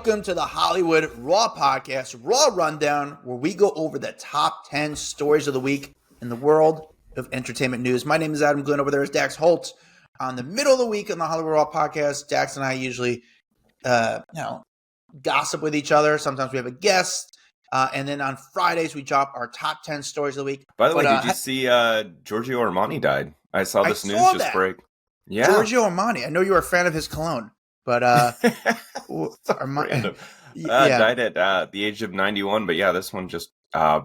Welcome to the Hollywood Raw Podcast, Raw Rundown, where we go over the top 10 stories of the week in the world of entertainment news. My name is Adam Glyn. Over there is Dax Holt. On the middle of the week on the Hollywood Raw Podcast, Dax and I usually, gossip with each other. Sometimes we have a guest. And then on Fridays, we drop our top 10 stories of the week. By the way, did you see Giorgio Armani died? I saw this news just break. Yeah. Giorgio Armani. I know you were a fan of his cologne, but Armani died at the age of 91. But yeah, this one just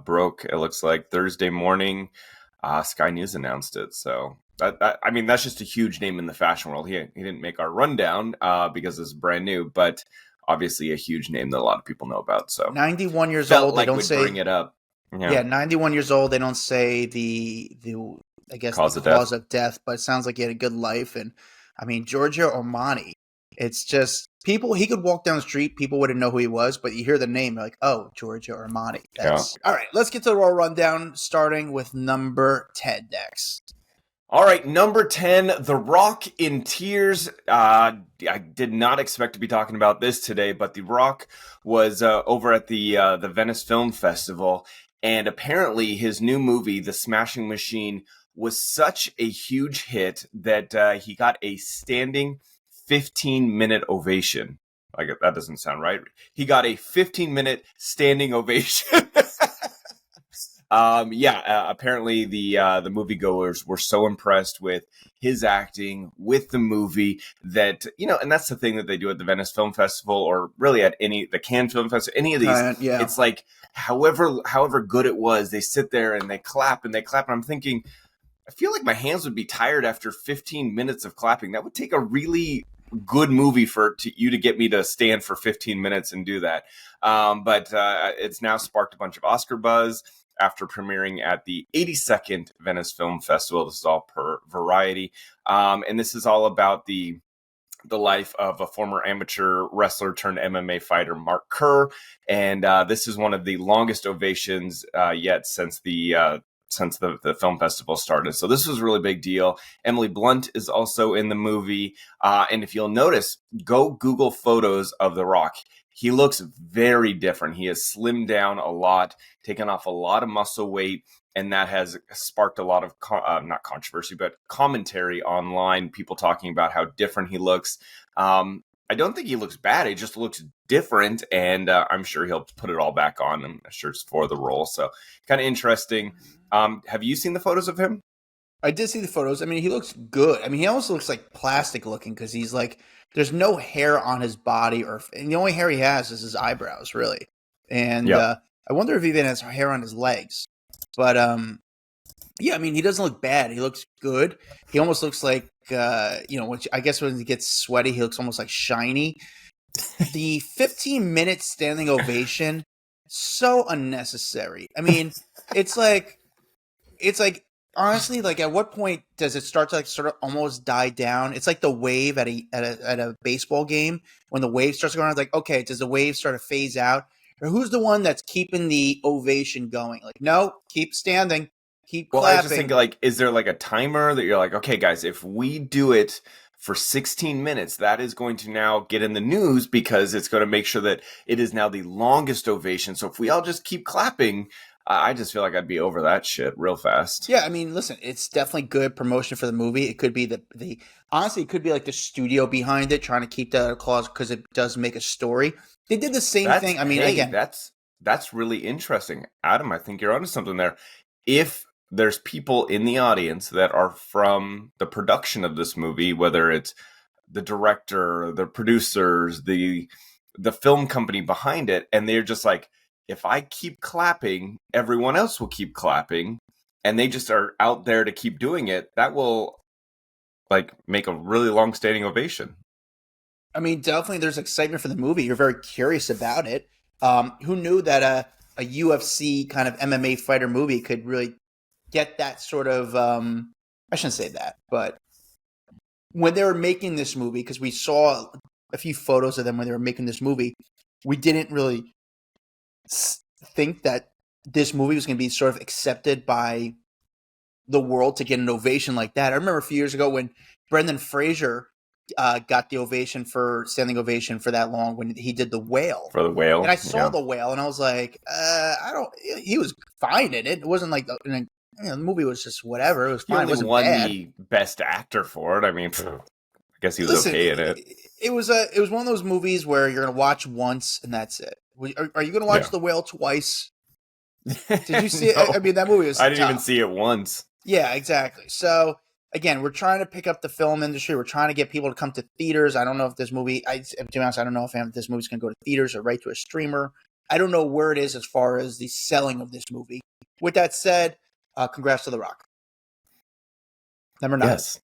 broke. It looks like Thursday morning. Sky News announced it. So that's just a huge name in the fashion world. He didn't make our rundown because it's brand new, but obviously a huge name that a lot of people know about. So 91 years old. They don't say bring it up. Yeah, 91 years old. They don't say the cause of death, but it sounds like he had a good life. And I mean, Giorgio Armani, it's just people, he could walk down the street, people wouldn't know who he was, but you hear the name, you're like, oh, Giorgio Armani. All right, let's get to the Raw Rundown, starting with number 10, Dex. All right, number 10, The Rock in tears. I did not expect to be talking about this today, but The Rock was over at the Venice Film Festival, and apparently his new movie, The Smashing Machine, was such a huge hit that he got a standing 15-minute ovation. Like, that doesn't sound right. He got a 15-minute standing ovation. Apparently the moviegoers were so impressed with his acting, with the movie, that, and that's the thing that they do at the Venice Film Festival, or really at the Cannes Film Festival, any of these, It's like, however good it was, they sit there and they clap, and I'm thinking, I feel like my hands would be tired after 15 minutes of clapping. That would take a really good movie for you to get me to stand for 15 minutes and do that. But it's now sparked a bunch of Oscar buzz after premiering at the 82nd Venice Film Festival. This is all per Variety. And this is all about the life of a former amateur wrestler turned MMA fighter, Mark Kerr. And this is one of the longest ovations yet since the film festival started. So this was a really big deal. Emily Blunt is also in the movie. And if you'll notice, go Google photos of The Rock. He looks very different. He has slimmed down a lot, taken off a lot of muscle weight, and that has sparked a lot of, not controversy, but commentary online, people talking about how different he looks. I don't think he looks bad. He just looks different, and I'm sure he'll put it all back on. I'm sure it's for the role. So kind of interesting. Have you seen the photos of him? I did see the photos. I mean, he looks good. I mean, he almost looks like plastic looking because he's like, there's no hair on his body, and the only hair he has is his eyebrows, really. And I wonder if he even has hair on his legs. But I mean, he doesn't look bad. He looks good. He almost looks like, which I guess when he gets sweaty, he looks almost like shiny. The 15-minute standing ovation, so unnecessary. I mean, it's like, honestly, like, at what point does it start to like sort of almost die down? It's like the wave at a baseball game when the wave starts going on. It's like, okay, does the wave start to phase out, or who's the one that's keeping the ovation going? Like, no, keep standing, keep clapping. Well, I was just thinking, like, is there like a timer that you're like, okay, guys, if we do it for 16 minutes, that is going to now get in the news because it's going to make sure that it is now the longest ovation. So if we all just keep clapping, I just feel like I'd be over that shit real fast. Yeah, I mean, listen, it's definitely good promotion for the movie. It could be honestly, it could be like the studio behind it trying to keep that clause because it does make a story. They did the same thing. I mean, again, that's really interesting, Adam. I think you're onto something there. If there's people in the audience that are from the production of this movie, whether it's the director, the producers, the film company behind it, and they're just like, if I keep clapping, everyone else will keep clapping, and they just are out there to keep doing it, that will like make a really long standing ovation. I mean, definitely there's excitement for the movie. You're very curious about it. Who knew that a UFC kind of MMA fighter movie could really get that sort of, I shouldn't say that, but when they were making this movie, because we saw a few photos of them when they were making this movie, we didn't really think that this movie was going to be sort of accepted by the world to get an ovation like that. I remember a few years ago when Brendan Fraser got the standing ovation for that long when he did The Whale. For The Whale. And I saw The Whale and I was like, he was fine in it. It wasn't like, the movie was just whatever. It was fine. It wasn't won bad. the best actor for it. I mean, I guess he was okay in it. It was one of those movies where you're going to watch once and that's it. Are you going to watch The Whale twice? Did you see it? No. I mean, that movie was I didn't tough. even see it once. Yeah, exactly. So again, we're trying to pick up the film industry. We're trying to get people to come to theaters. I don't know if this movie, to be honest, I don't know if this movie's going to go to theaters or right to a streamer. I don't know where it is as far as the selling of this movie. With that said, congrats to The Rock. Number 9. Yes.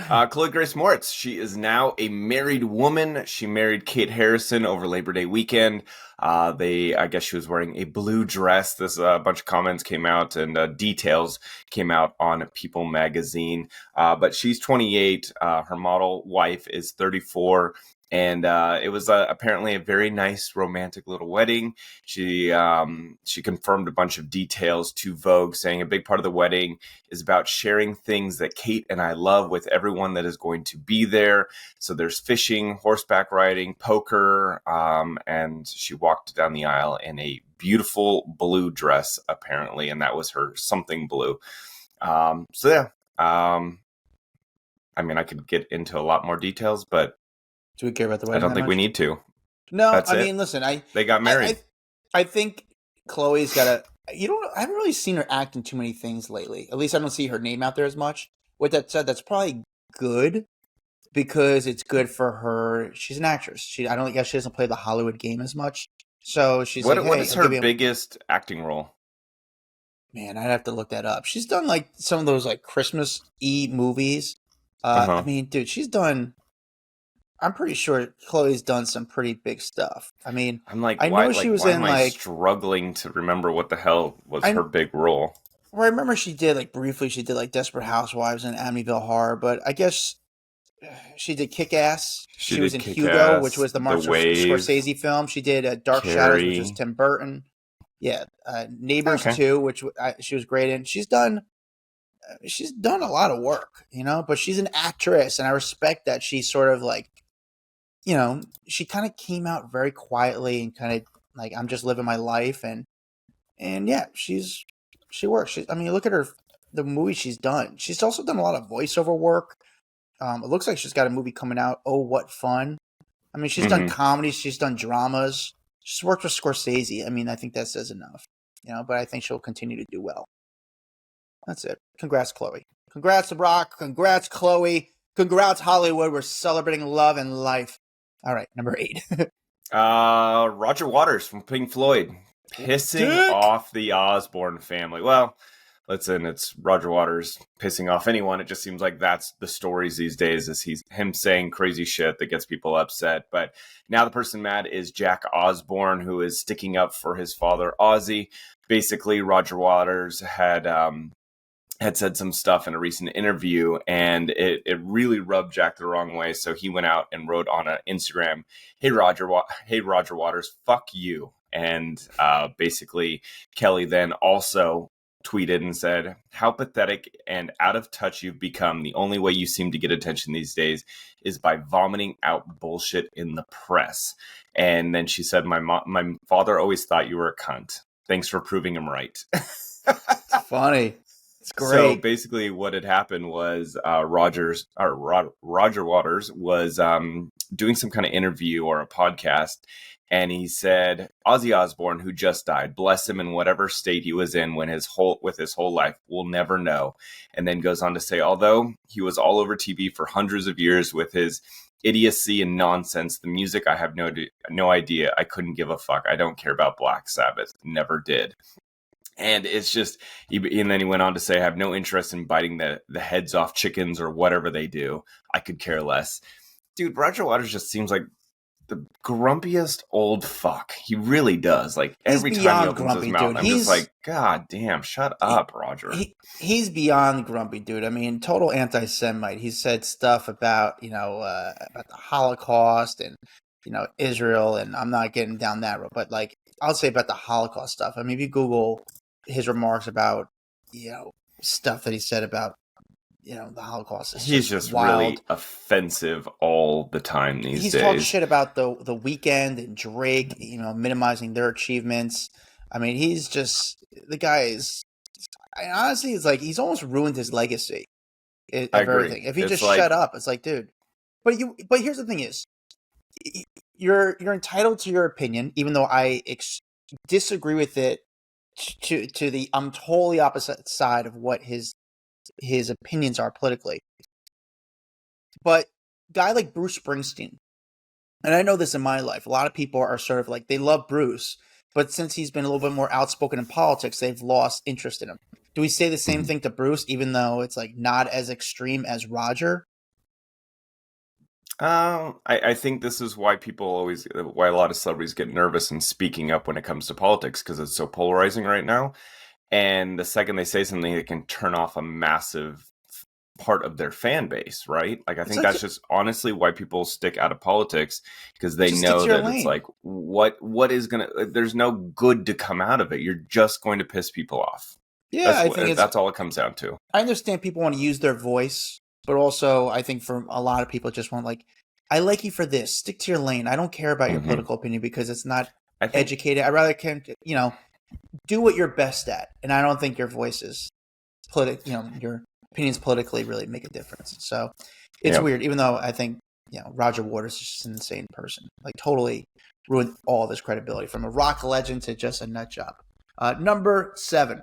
Chloë Grace Moretz. She is now a married woman. She married Kate Harrison over Labor Day weekend. I guess she was wearing a blue dress. This a bunch of comments came out and details came out on People magazine. But she's 28. Her model wife is 34. And it was apparently a very nice romantic little wedding. She confirmed a bunch of details to Vogue, saying a big part of the wedding is about sharing things that Kate and I love with everyone that is going to be there. So there's fishing, horseback riding, poker, and she walked down the aisle in a beautiful blue dress, apparently, and that was her something blue. I mean, I could get into a lot more details, but do we care about the wedding? I don't think we need to. No, That's I mean, listen, they got married. I think Chloe's got I haven't really seen her act in too many things lately. At least I don't see her name out there as much. With that said, that's probably good because it's good for her. She's an actress. I don't guess she doesn't play the Hollywood game as much. So she's what is her biggest acting role? Man, I'd have to look that up. She's done like some of those like Christmas-y movies. I mean, dude, she's done. I'm pretty sure Chloe's done some pretty big stuff. I mean, I'm like, I know she was in like struggling to remember what the hell was her big role. Well, I remember she did briefly. She did like Desperate Housewives and Amityville Horror, but I guess she did Kick-Ass. She was in Hugo, which was the Martin Scorsese film. She did Dark Shadows, which was Tim Burton. Yeah, Neighbors 2, which she was great in. She's done a lot of work, but she's an actress, and I respect that. She's sort of like, she kind of came out very quietly and kind of like, I'm just living my life, and yeah, she works. I mean, look at the movie she's done. She's also done a lot of voiceover work. It looks like she's got a movie coming out. Oh, what fun! I mean, she's done comedies, she's done dramas. She's worked with Scorsese. I mean, I think that says enough, but I think she'll continue to do well. That's it. Congrats, Chloe. Congrats, The Rock. Congrats, Chloe. Congrats, Hollywood. We're celebrating love and life. All right, number 8. Roger Waters from Pink Floyd pissing off the Osbourne family. Well, listen, it's Roger Waters pissing off anyone. It just seems like that's the stories these days, is him saying crazy shit that gets people upset. But now the person mad is Jack Osbourne, who is sticking up for his father, Ozzy. Basically, Roger Waters had said some stuff in a recent interview, and it really rubbed Jack the wrong way. So he went out and wrote on Instagram, "Hey Roger Waters, fuck you." And basically, Kelly then also tweeted and said, "How pathetic and out of touch you've become. The only way you seem to get attention these days is by vomiting out bullshit in the press." And then she said, my father always thought you were a cunt. Thanks for proving him right." It's funny. It's great. So basically what had happened was Roger Waters was doing some kind of interview or a podcast, and he said, Ozzy Osbourne, who just died, bless him in whatever state he was in with his whole life, we'll never know. And then goes on to say, although he was all over TV for hundreds of years with his idiocy and nonsense, the music, I have no idea. I couldn't give a fuck. I don't care about Black Sabbath. Never did. And it's just, and then he went on to say, I have no interest in biting the heads off chickens or whatever they do. I could care less. Dude, Roger Waters just seems like the grumpiest old fuck. He really does. Like, every time he opens his mouth, I'm just like, God damn, shut up, Roger. He's beyond grumpy, dude. I mean, total anti-Semite. He said stuff about, about the Holocaust and, Israel, and I'm not getting down that road, but like, I'll say about the Holocaust stuff. I mean, if you Google his remarks about, stuff that he said about, the Holocaust is he's just wild. really offensive all the time these days. He's talked shit about the Weeknd and Drake, minimizing their achievements. I mean, he's just the guy is. Honestly, it's like he's almost ruined his legacy of everything. If he just shut up, it's like, dude. But here's the thing: is you're entitled to your opinion, even though I disagree with it. To the I'm totally opposite side of what his opinions are politically. But guy like Bruce Springsteen, and I know this in my life, a lot of people are sort of like they love Bruce, but since he's been a little bit more outspoken in politics, they've lost interest in him. Do we say the same thing to Bruce, even though it's like not as extreme as Roger? I think this is why why a lot of celebrities get nervous in speaking up when it comes to politics, because it's so polarizing right now. And the second they say something, it can turn off a massive part of their fan base, right? Like, I think that's just honestly why people stick out of politics, because they know that it's like, what is gonna, there's no good to come out of it. You're just going to piss people off. Yeah, I think that's all it comes down to. I understand people want to use their voice, but also I think for a lot of people just want I like you for this. Stick to your lane. I don't care about your political opinion because it's not educated. I'd rather do what you're best at, and I don't think your voice is your opinions politically really make a difference. So it's weird, even though I think Roger Waters is just an insane person, like totally ruined all of his credibility from a rock legend to just a nut job. Number 7.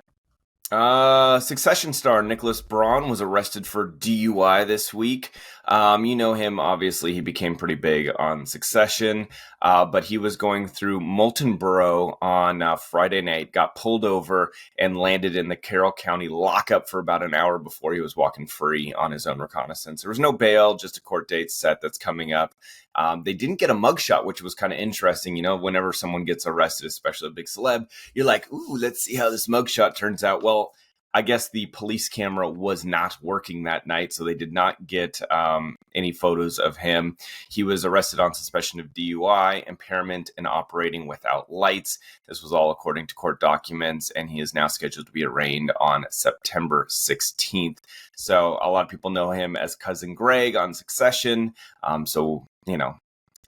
Succession star Nicholas Braun was arrested for DUI this week. You know him, obviously. He became pretty big on Succession, but he was going through Moulton Borough on Friday night, got pulled over, and landed in the Carroll County lockup for about an hour before he was walking free on his own recognizance. There was no bail, just a court date set that's coming up. They didn't get a mugshot, which was kind of interesting. Whenever someone gets arrested, especially a big celeb, you're like, ooh, let's see how this mugshot turns out. Well, I guess the police camera was not working that night, so they did not get any photos of him. He was arrested on suspicion of DUI, impairment, and operating without lights. This was all according to court documents, and he is now scheduled to be arraigned on September 16th. So a lot of people know him as Cousin Greg on Succession. I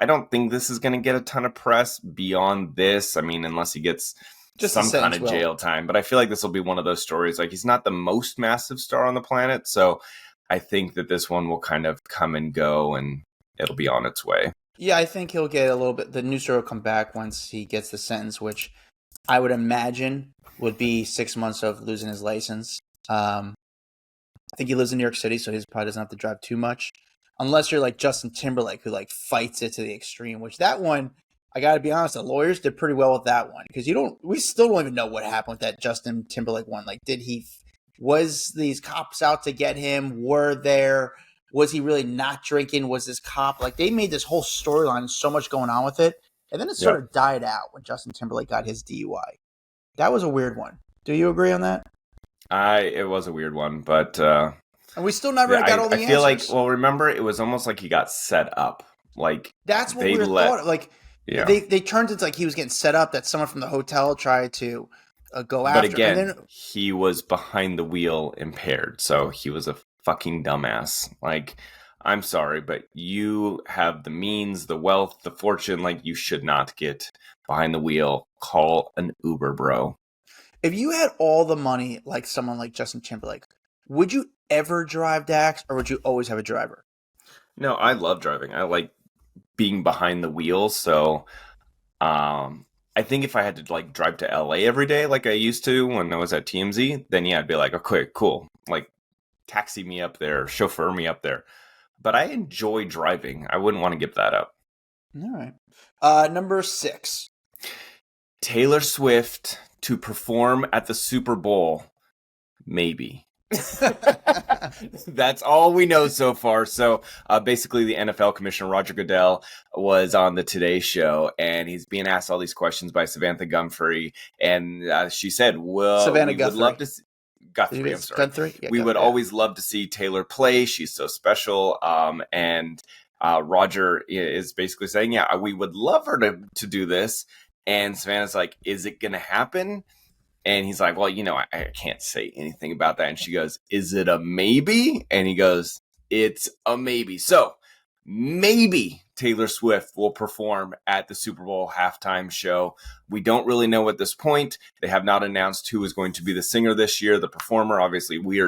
don't think this is going to get a ton of press beyond this. I mean, unless he gets just some kind of jail time. But I feel like this will be one of those stories. Like, he's not the most massive star on the planet, so I think that this one will kind of come and go, and it'll be on its way. Yeah, I think he'll get a little bit. The news story will come back once he gets the sentence, which I would imagine would be 6 months of losing his license. I think he lives in New York City, so he probably doesn't have to drive too much, unless you're like Justin Timberlake, who like fights it to the extreme. Which that one, I got to be honest, the lawyers did pretty well with that one, because we still don't even know what happened with that Justin Timberlake one. Like, was these cops out to get him? Was he really not drinking? Was this cop, like, they made this whole storyline and so much going on with it. And then it sort of died out when Justin Timberlake got his DUI. That was a weird one. Do you agree on that? It was a weird one, but and we still never got all the answers. I feel like, remember, it was almost like he got set up. Like, that's what we thought. Like, yeah. They turned it like he was getting set up, that someone from the hotel tried to go after him. But again, he was behind the wheel impaired, so he was a fucking dumbass. Like, I'm sorry, but you have the means, the wealth, the fortune. Like, you should not get behind the wheel. Call an Uber, bro. If you had all the money like someone like Justin Timberlake, would you ever drive Dax, or would you always have a driver? No, I love driving. I like being behind the wheel. So I think if I had to like drive to LA every day like I used to when I was at TMZ, then yeah, I'd be like, okay, cool. Like, taxi me up there, chauffeur me up there. But I enjoy driving. I wouldn't want to give that up. All right. Number 6. Taylor Swift to perform at the Super Bowl. Maybe. That's all we know so far. So basically the NFL commissioner Roger Goodell was on the Today Show, and he's being asked all these questions by Samantha Guthrie, and she said, well, Savannah we would love to see Guthrie, I'm sorry. Guthrie? Yeah, we would always love to see Taylor play. She's so special. And Roger is basically saying, yeah, we would love her to do this. And Savannah's like, is it going to happen? And he's like, well, I can't say anything about that. And she goes, is it a maybe? And he goes, it's a maybe. So maybe Taylor Swift will perform at the Super Bowl halftime show. We don't really know at this point. They have not announced who is going to be the singer this year, the performer. Obviously, we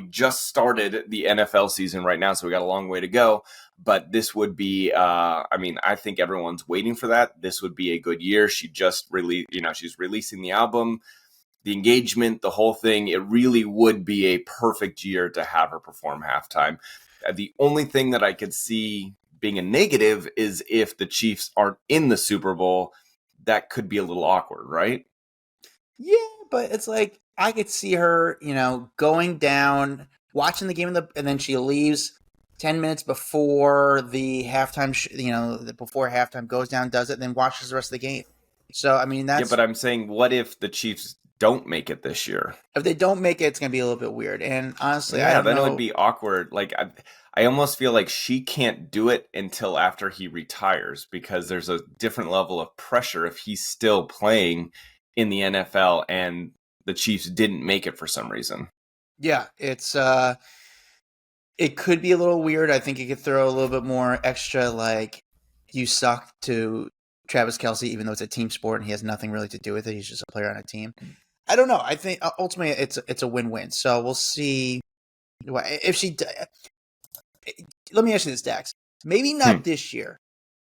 just started the NFL season right now, so we got a long way to go. But this would be, I think everyone's waiting for that. This would be a good year. She just released, she's releasing the album, the engagement, the whole thing. It really would be a perfect year to have her perform halftime. The only thing that I could see being a negative is if the Chiefs aren't in the Super Bowl, that could be a little awkward, right? Yeah, but it's like I could see her, going down, watching the game, and then she leaves 10 minutes before the halftime, before halftime goes down, does it, and then watches the rest of the game. So, I mean, that's... Yeah, but I'm saying, what if the Chiefs don't make it this year? If they don't make it, it's going to be a little bit weird. And honestly, yeah, I don't know. Then it would be awkward. Like, I almost feel like she can't do it until after he retires, because there's a different level of pressure if he's still playing in the NFL and the Chiefs didn't make it for some reason. Yeah, it could be a little weird. I think it could throw a little bit more extra, like, you suck to Travis Kelce, even though it's a team sport and he has nothing really to do with it. He's just a player on a team. I don't know. I think ultimately it's a win-win. So we'll see if she. Let me ask you this, Dax. Maybe not this year,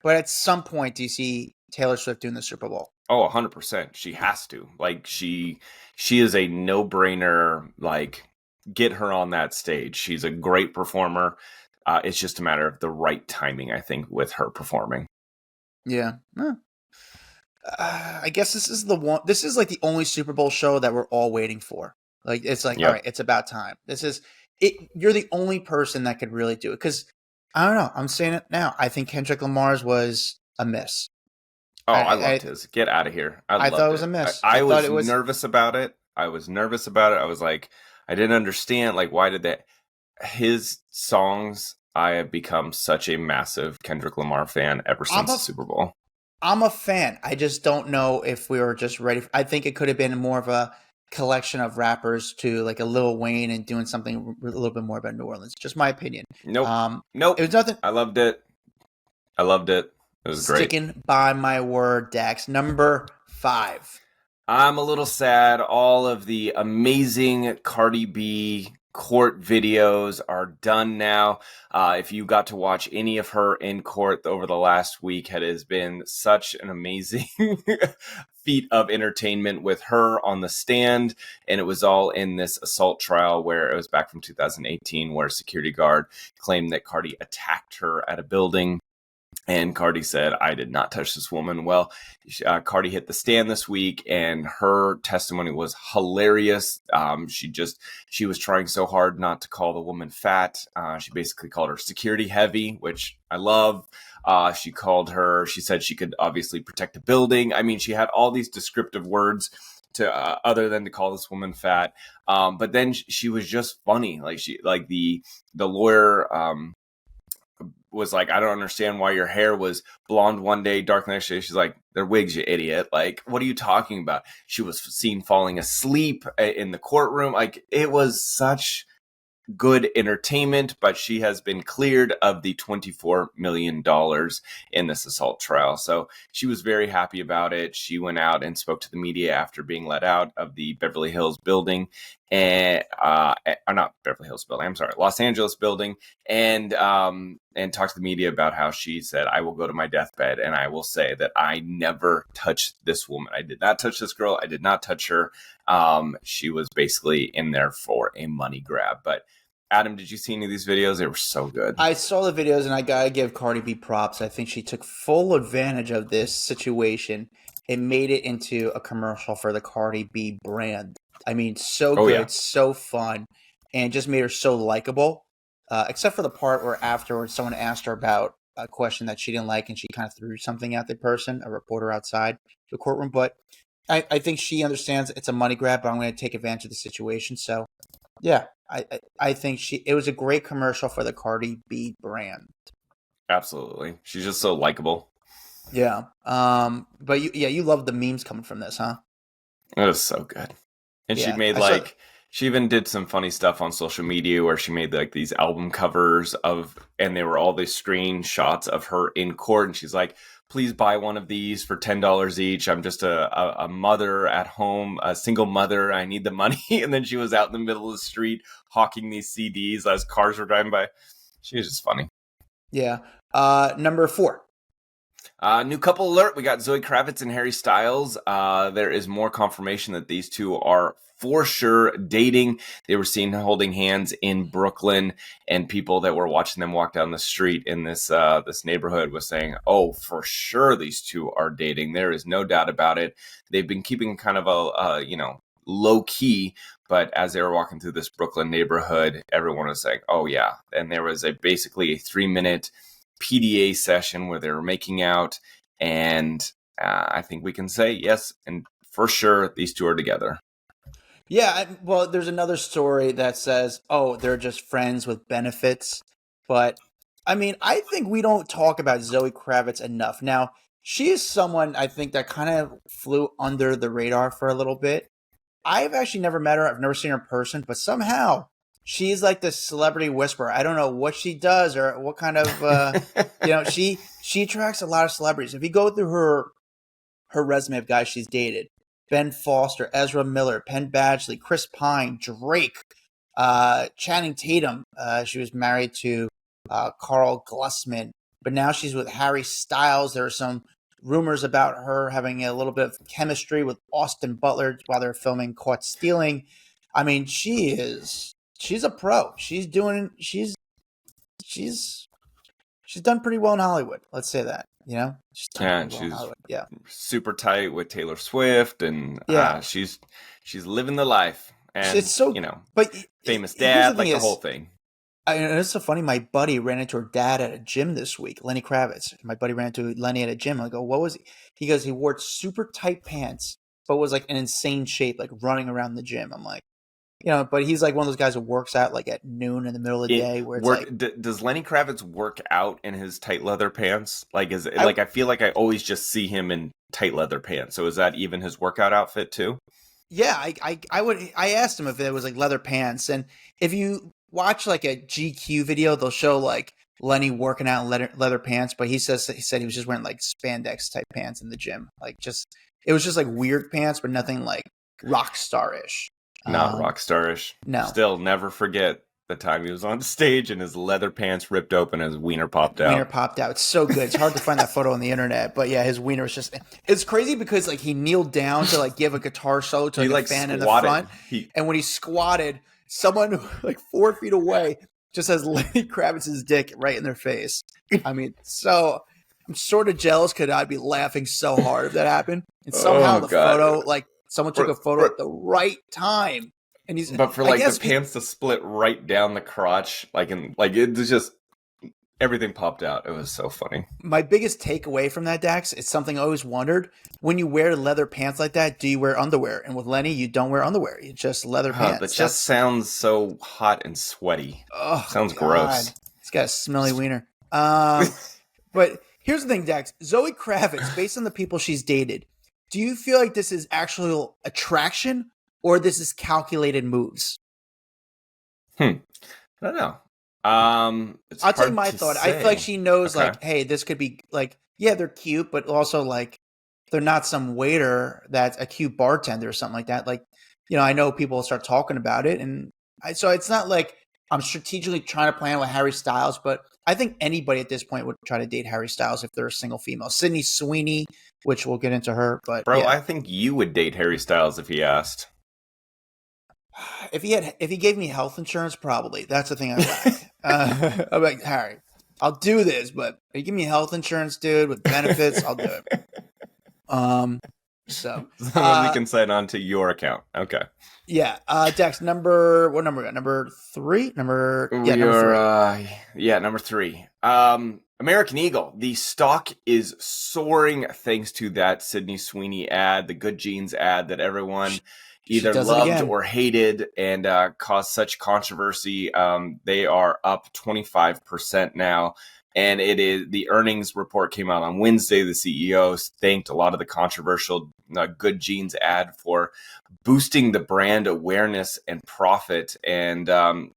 but at some point, do you see Taylor Swift doing the Super Bowl? Oh, 100%. She has to. Like, she is a no-brainer. Like, get her on that stage. She's a great performer. It's just a matter of the right timing, I think, with her performing. Yeah. I guess this is the one. This is like the only Super Bowl show that we're all waiting for. Like, it's like, all right, it's about time. This is it. You're the only person that could really do it. Because I don't know. I'm saying it now. I think Kendrick Lamar's was a miss. Oh, I loved his. Get out of here. I thought it was a miss. I was nervous about it. I was like, I didn't understand. Like, why did that? His songs, I have become such a massive Kendrick Lamar fan ever since the Super Bowl. I'm a fan. I just don't know if we were just ready. I think it could have been more of a collection of rappers to like a Lil Wayne and doing something a little bit more about New Orleans. Just my opinion. Nope. It was nothing. I loved it. It was great. Sticking by my word, Dax. Number 5. I'm a little sad. All of the amazing Cardi B court videos are done now. If you got to watch any of her in court over the last week, it has been such an amazing feat of entertainment with her on the stand. And it was all in this assault trial where it was back from 2018, where a security guard claimed that Cardi attacked her at a building. And Cardi said, I did not touch this woman. Well, Cardi hit the stand this week, and her testimony was hilarious. She was trying so hard not to call the woman fat. She basically called her security heavy, which I love. She said she could obviously protect a building. I mean, she had all these descriptive words to other than to call this woman fat. But then she was just funny. Like the lawyer, was like, I don't understand why your hair was blonde one day, dark the next day. She's like, they're wigs, you idiot. Like, what are you talking about? She was seen falling asleep in the courtroom. Like, it was such good entertainment, but she has been cleared of the $24 million in this assault trial. So she was very happy about it. She went out and spoke to the media after being let out of the Beverly Hills building and not Beverly Hills building, I'm sorry, Los Angeles building, and talked to the media about how she said, I will go to my deathbed and I will say that I never touched this woman. I did not touch this girl. I did not touch her. She was basically in there for a money grab. But Adam, did you see any of these videos? They were so good. I saw the videos, and I gotta give Cardi B props. I think she took full advantage of this situation and made it into a commercial for the Cardi B brand. I mean, so good, yeah. So fun, and just made her so likable. Except for the part where afterwards someone asked her about a question that she didn't like, and she kind of threw something at the person, a reporter outside the courtroom. But I think she understands it's a money grab, but I'm going to take advantage of the situation. So, yeah, I think it was a great commercial for the Cardi B brand. Absolutely. She's just so likable. Yeah. But you love the memes coming from this, huh? It was so good. And she Yeah, made she even did some funny stuff on social media where she made like these album covers and they were all these screenshots of her in court. And she's like, please buy one of these for $10 each. I'm just a mother at home, a single mother. I need the money. And then she was out in the middle of the street hawking these CDs as cars were driving by. She was just funny. Yeah. Number 4. New couple alert. We got Zoë Kravitz and Harry Styles. There is more confirmation that these two are for sure dating. They were seen holding hands in Brooklyn, and people that were watching them walk down the street in this neighborhood was saying, oh, for sure these two are dating. There is no doubt about it. They've been keeping kind of a low key, but as they were walking through this Brooklyn neighborhood, everyone was saying, oh yeah. And there was basically a 3-minute PDA session where they were making out, and I think we can say yes, and for sure these two are together. Yeah, well, there's another story that says, oh, they're just friends with benefits. But, I mean, I think we don't talk about Zoë Kravitz enough. Now, she is someone, I think, that kind of flew under the radar for a little bit. I've actually never met her. I've never seen her in person. But somehow, she's like the celebrity whisperer. I don't know what she does or what kind of, she attracts a lot of celebrities. If you go through her resume of guys she's dated, Ben Foster, Ezra Miller, Penn Badgley, Chris Pine, Drake, Channing Tatum. She was married to Carl Glusman, but now she's with Harry Styles. There are some rumors about her having a little bit of chemistry with Austin Butler while they're filming Caught Stealing. I mean, she's a pro. She's done pretty well in Hollywood. Let's say that. She's super tight with Taylor Swift, and she's living the life. And it's so, but famous dad, like the whole thing. It's so funny. My buddy ran into her dad at a gym this week, Lenny Kravitz. My buddy ran into Lenny at a gym. I go, what was he? He goes, he wore super tight pants, but was like in insane shape, like running around the gym. I'm like, but he's like one of those guys who works out like at noon in the middle of the day. Where it's does Lenny Kravitz work out in his tight leather pants? Like, I feel like I always just see him in tight leather pants. So is that even his workout outfit too? Yeah, I asked him if it was like leather pants, and if you watch like a GQ video, they'll show like Lenny working out in leather pants, but he said he was just wearing like spandex type pants in the gym, it was just like weird pants, but nothing like rock star-ish. Not rock star-ish. No. Still never forget the time he was on stage and his leather pants ripped open and his wiener popped out. It's so good. It's hard to find that photo on the internet, but yeah, his wiener was it's crazy because like he kneeled down to like give a guitar solo to like a fan in the front. And when he squatted, someone like 4 feet away just has Lenny Kravitz's dick right in their face. I mean, so I'm sort of jealous because I'd be laughing so hard if that happened. And somehow photo, like someone took a photo at the right time. And but for like the pants to split right down the crotch, it was just everything popped out. It was so funny. My biggest takeaway from that, Dax, is something I always wondered. When you wear leather pants like that, do you wear underwear? And with Lenny, you don't wear underwear. You just leather pants. That just sounds so hot and sweaty. Oh, sounds gross. He's got a smelly wiener. But here's the thing, Dax. Zoë Kravitz, based on the people she's dated, do you feel like this is actual attraction or this is calculated moves? I don't know. I'll tell you my thought. I feel like she knows, like, hey, this could be like, yeah, they're cute, but also like they're not some waiter that's a cute bartender or something like that. Like, I know people will start talking about it, and so it's not like I'm strategically trying to plan with Harry Styles, but I think anybody at this point would try to date Harry Styles if they're a single female. Sydney Sweeney, which we'll get into her, but bro, yeah. I think you would date Harry Styles if he asked. If he gave me health insurance, probably. That's the thing I like. I'm like, Harry, I'll do this, but if you give me health insurance, dude, with benefits, I'll do it. So we can sign on to your account. Okay. Yeah. Dex, what number we got? Number 3? Number 3. Number 3. American Eagle. The stock is soaring thanks to that Sydney Sweeney ad, the Good Genes ad that everyone either loved or hated and caused such controversy. They are up 25% now. And the earnings report came out on Wednesday. The CEO thanked a lot of the controversial Good Genes ad for boosting the brand awareness and profit. And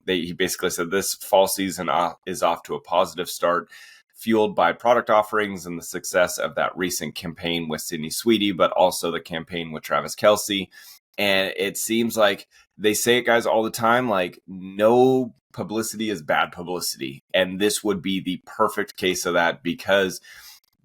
he basically said this fall season is off to a positive start, fueled by product offerings and the success of that recent campaign with Sydney Sweeney, but also the campaign with Travis Kelce. And it seems like they say it, guys, all the time, like no publicity is bad publicity. And this would be the perfect case of that, because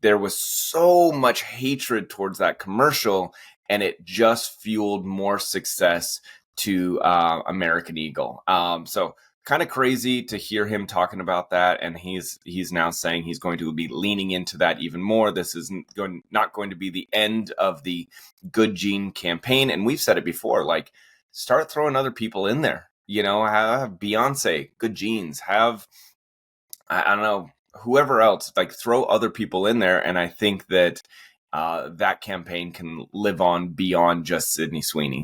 there was so much hatred towards that commercial, and it just fueled more success to American Eagle. So kind of crazy to hear him talking about that. And he's now saying he's going to be leaning into that even more. This is not going to be the end of the Good Gene campaign. And we've said it before, like, start throwing other people in there. You know, have Beyonce, Good Genes, have, I don't know, whoever else, like throw other people in there. And I think that that campaign can live on beyond just Sydney Sweeney.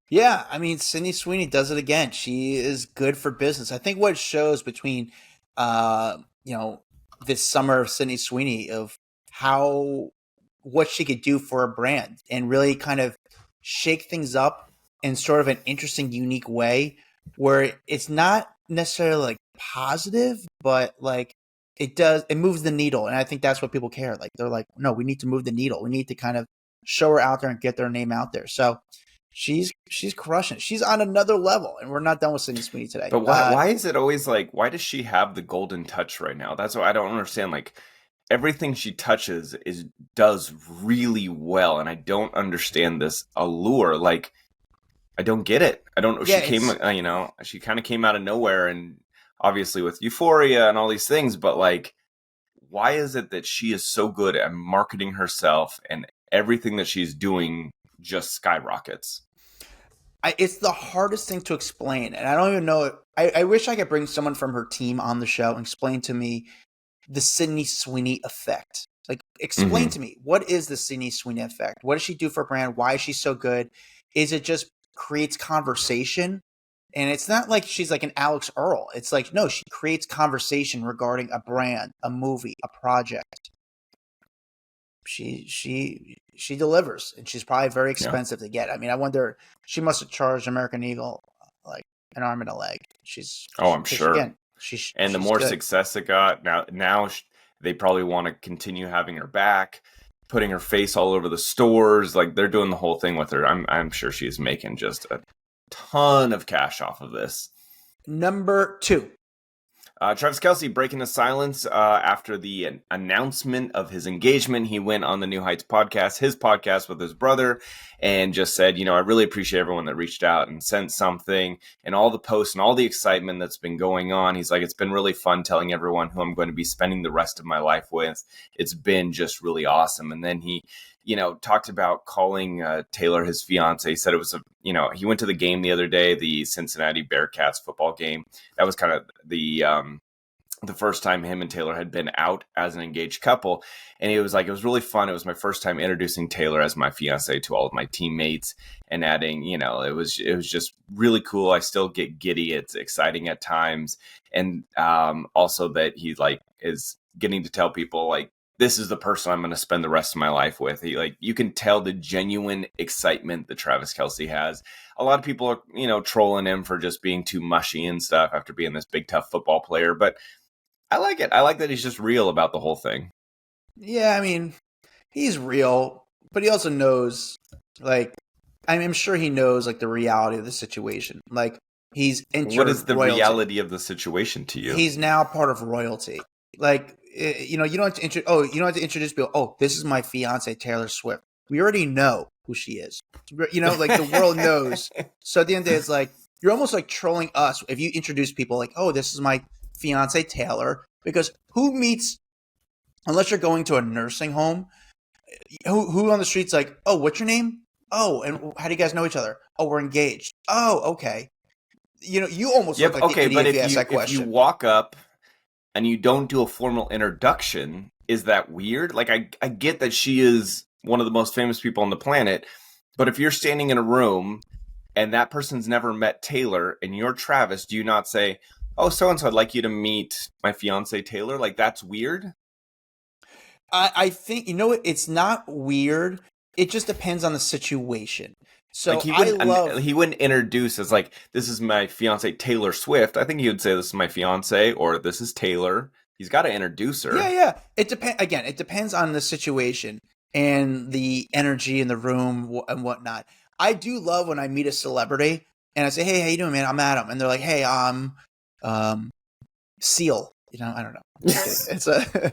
Yeah, I mean, Sydney Sweeney does it again. She is good for business. I think what it shows between, this summer of Sydney Sweeney of what she could do for a brand and really kind of shake things up in sort of an interesting, unique way where it's not necessarily like positive, but like it moves the needle. And I think that's what people care. Like they're like, no, we need to move the needle. We need to kind of show her out there and get their name out there. So she's crushing it. She's on another level, and we're not done with Sydney Sweeney today. But why is it always like, why does she have the golden touch right now? That's what I don't understand. Like everything she touches does really well. And I don't understand this allure. Like, I don't get it. I don't know. Yeah, she kind of came out of nowhere, and obviously with Euphoria and all these things, but like, why is it that she is so good at marketing herself and everything that she's doing just skyrockets? It's the hardest thing to explain, and I don't even know. I wish I could bring someone from her team on the show and explain to me the Sydney Sweeney effect. Like, explain to me, what is the Sydney Sweeney effect? What does she do for a brand? Why is she so good? Is it just creates conversation? And it's not like she's like an Alex Earl. It's like, no, she creates conversation regarding a brand, a movie, a project. She delivers, and she's probably very expensive to get. I mean, I wonder, she must have charged American Eagle like an arm and a leg. I'm sure. Again, and the more success it got, now they probably want to continue having her back, putting her face all over the stores. Like they're doing the whole thing with her. I'm sure she's making just a ton of cash off of this. Number 2. Travis Kelce breaking the silence after the announcement of his engagement. He went on the New Heights podcast, his podcast with his brother, and just said, I really appreciate everyone that reached out and sent something, and all the posts and all the excitement that's been going on. He's like, it's been really fun telling everyone who I'm going to be spending the rest of my life with. It's been just really awesome. And then he talked about calling Taylor his fiance. He said it was he went to the game the other day, the Cincinnati Bearcats football game. That was kind of the first time him and Taylor had been out as an engaged couple. And he was like, it was really fun. It was my first time introducing Taylor as my fiance to all of my teammates, and adding, it was just really cool. I still get giddy. It's exciting at times. And also that he like is getting to tell people like, this is the person I'm going to spend the rest of my life with. You can tell the genuine excitement that Travis Kelce has. A lot of people are, trolling him for just being too mushy and stuff after being this big, tough football player. But I like it. I like that he's just real about the whole thing. Yeah, I mean, he's real, but he also knows, like, I'm sure he knows, like, the reality of the situation. Like, he's entered What is the royalty. reality of the situation to you? He's now part of royalty. Like, you don't have to introduce people. Oh, this is my fiance, Taylor Swift. We already know who she is. Like the world knows. So at the end of the day, it's like, you're almost like trolling us if you introduce people like, oh, this is my fiance, Taylor, because who meets, unless you're going to a nursing home, who on the street's like, oh, what's your name? Oh, and how do you guys know each other? Oh, we're engaged. Oh, okay. You almost look like the idiot if you ask that question. If you walk up and you don't do a formal introduction, is that weird? Like, I get that she is one of the most famous people on the planet, but if you're standing in a room and that person's never met Taylor and you're Travis, do you not say, oh, so-and-so, I'd like you to meet my fiance Taylor. Like, that's weird. I think, you know what? It's not weird. It just depends on the situation. Like, So I love. he wouldn't introduce as like, this is my fiance Taylor Swift. I think he would say this is my fiance or this is Taylor. He's got to introduce her. Yeah. It depends. Again, it depends on the situation and the energy in the room and whatnot. I do love when I meet a celebrity and I say, "Hey, how you doing, man? I'm Adam," and they're like, "Hey, I'm Seal." You know, I don't know. I'm just kidding. It's a.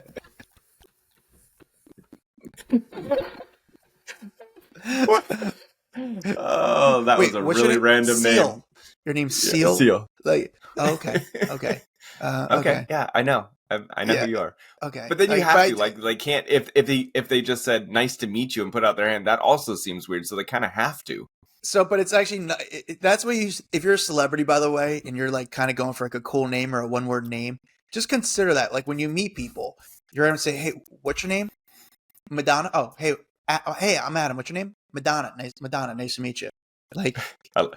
Oh, that was a really random Seal. name. Your name's Seal? Yeah, Seal. Like, oh, okay. Okay. Yeah, I know. I know who you are. Okay. But then you have to, like, they can't, if they just said nice to meet you and put out their hand, that also seems weird. So they kind of have to. So, but it's actually not, that's what if you're a celebrity, by the way, and you're like kind of going for like a cool name or a one word name, just consider that. Like when you meet people, you're going to say, "Hey, what's your name?" Madonna. Oh, hey, I'm Adam. What's your name? Madonna. Nice to meet you. Like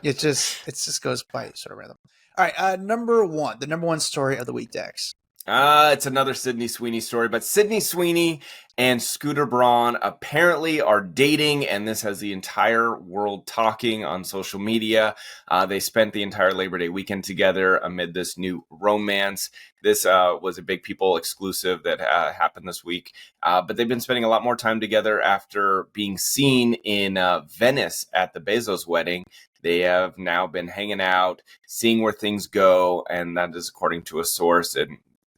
it just goes by sort of random. All right. The number one story of the week, Dex. It's another Sydney Sweeney story, but Sydney Sweeney and Scooter Braun apparently are dating, and this has the entire world talking on social media. They spent the entire Labor Day weekend together amid this new romance. This was a Big People exclusive that happened this week, but they've been spending a lot more time together after being seen in Venice at the Bezos wedding. They have now been hanging out, seeing where things go, and that is according to a source. And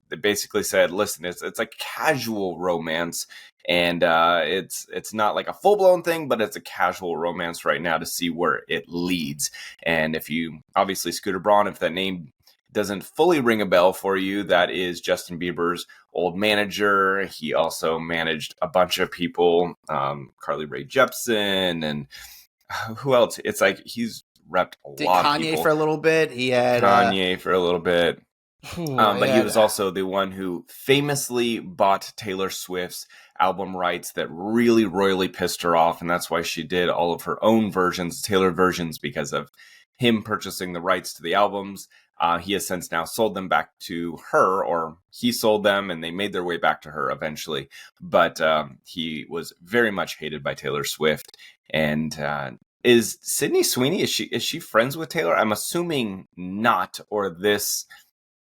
they basically said, listen, it's like casual romance, and it's not like a full-blown thing, but it's a casual romance right now to see where it leads. And if you, obviously Scooter Braun, if that name doesn't fully ring a bell for you, that is Justin Bieber's old manager. He also managed a bunch of people, Carly Rae Jepsen, and who else? It's like he's repped a lot of people. Kanye for a little bit. He had Kanye for a little bit. But he was also the one who famously bought Taylor Swift's album rights that really royally pissed her off. And that's why she did all of her own versions, Taylor versions, because of him purchasing the rights to the albums. He has since now sold them back to her, or he sold them and they made their way back to her eventually. But he was very much hated by Taylor Swift. And is Sydney Sweeney, is she friends with Taylor? I'm assuming not, or this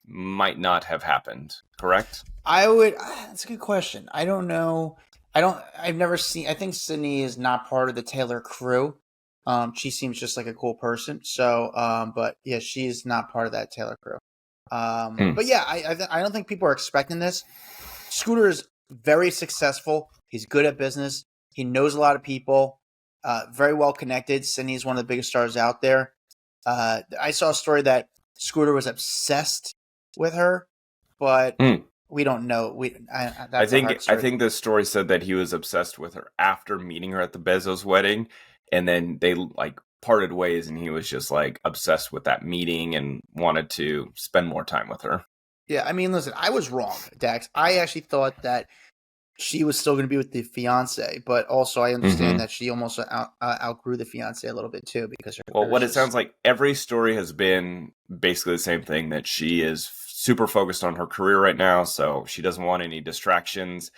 might not have happened, correct? That's a good question. I don't know. I've never seen, I think Sydney is not part of the Taylor crew. She seems just like a cool person. So, but yeah, she's not part of that Taylor crew. But yeah, I don't think people are expecting this. Scooter is very successful. He's good at business. He knows a lot of people, very well connected. Sydney is one of the biggest stars out there. I saw a story that Scooter was obsessed with her, but we don't know. I think the story said that he was obsessed with her after meeting her at the Bezos wedding, and then they like parted ways, and he was just like obsessed with that meeting and wanted to spend more time with her. Yeah, I mean, listen, I was wrong, Dax. I actually thought that she was still going to be with the fiance, but also I understand that she almost outgrew the fiance a little bit too, because what it sounds like every story has been basically the same thing, that she is super focused on her career right now, so she doesn't want any distractions.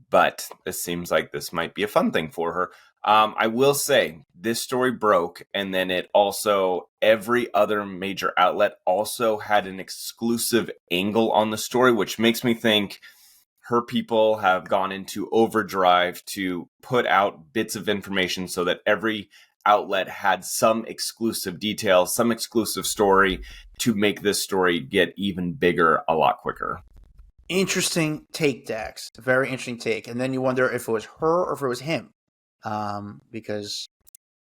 But this seems like this might be a fun thing for her. I will say this story broke, and then it also, every other major outlet also had an exclusive angle on the story, which makes me think her people have gone into overdrive to put out bits of information so that every outlet had some exclusive detail, some exclusive story to make this story get even bigger a lot quicker. Interesting take, Dax. Very interesting take. And then you wonder if it was her or if it was him. Because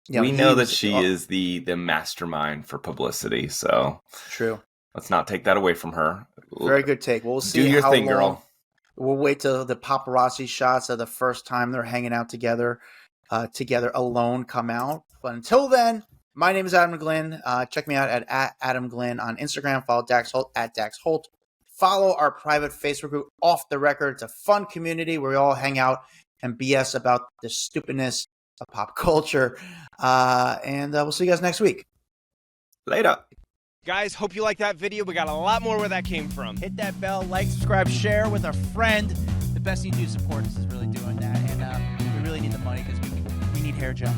we know that she is the mastermind for publicity, so true. Let's not take that away from her. Very good take. We'll see. Do your thing, girl. We'll wait till the paparazzi shots of the first time they're hanging out together alone come out. But until then, my name is Adam Glyn. Check me out at Adam Glyn on Instagram. Follow Dax Holt at Dax Holt. Follow our private Facebook group, Off the Record. It's a fun community where we all hang out and BS about the stupidness of pop culture. And we'll see you guys next week. Later. Guys, hope you like that video. We got a lot more where that came from. Hit that bell, like, subscribe, share with a friend. The best thing you do to support us is really doing that. And we really need the money because we need hair gel.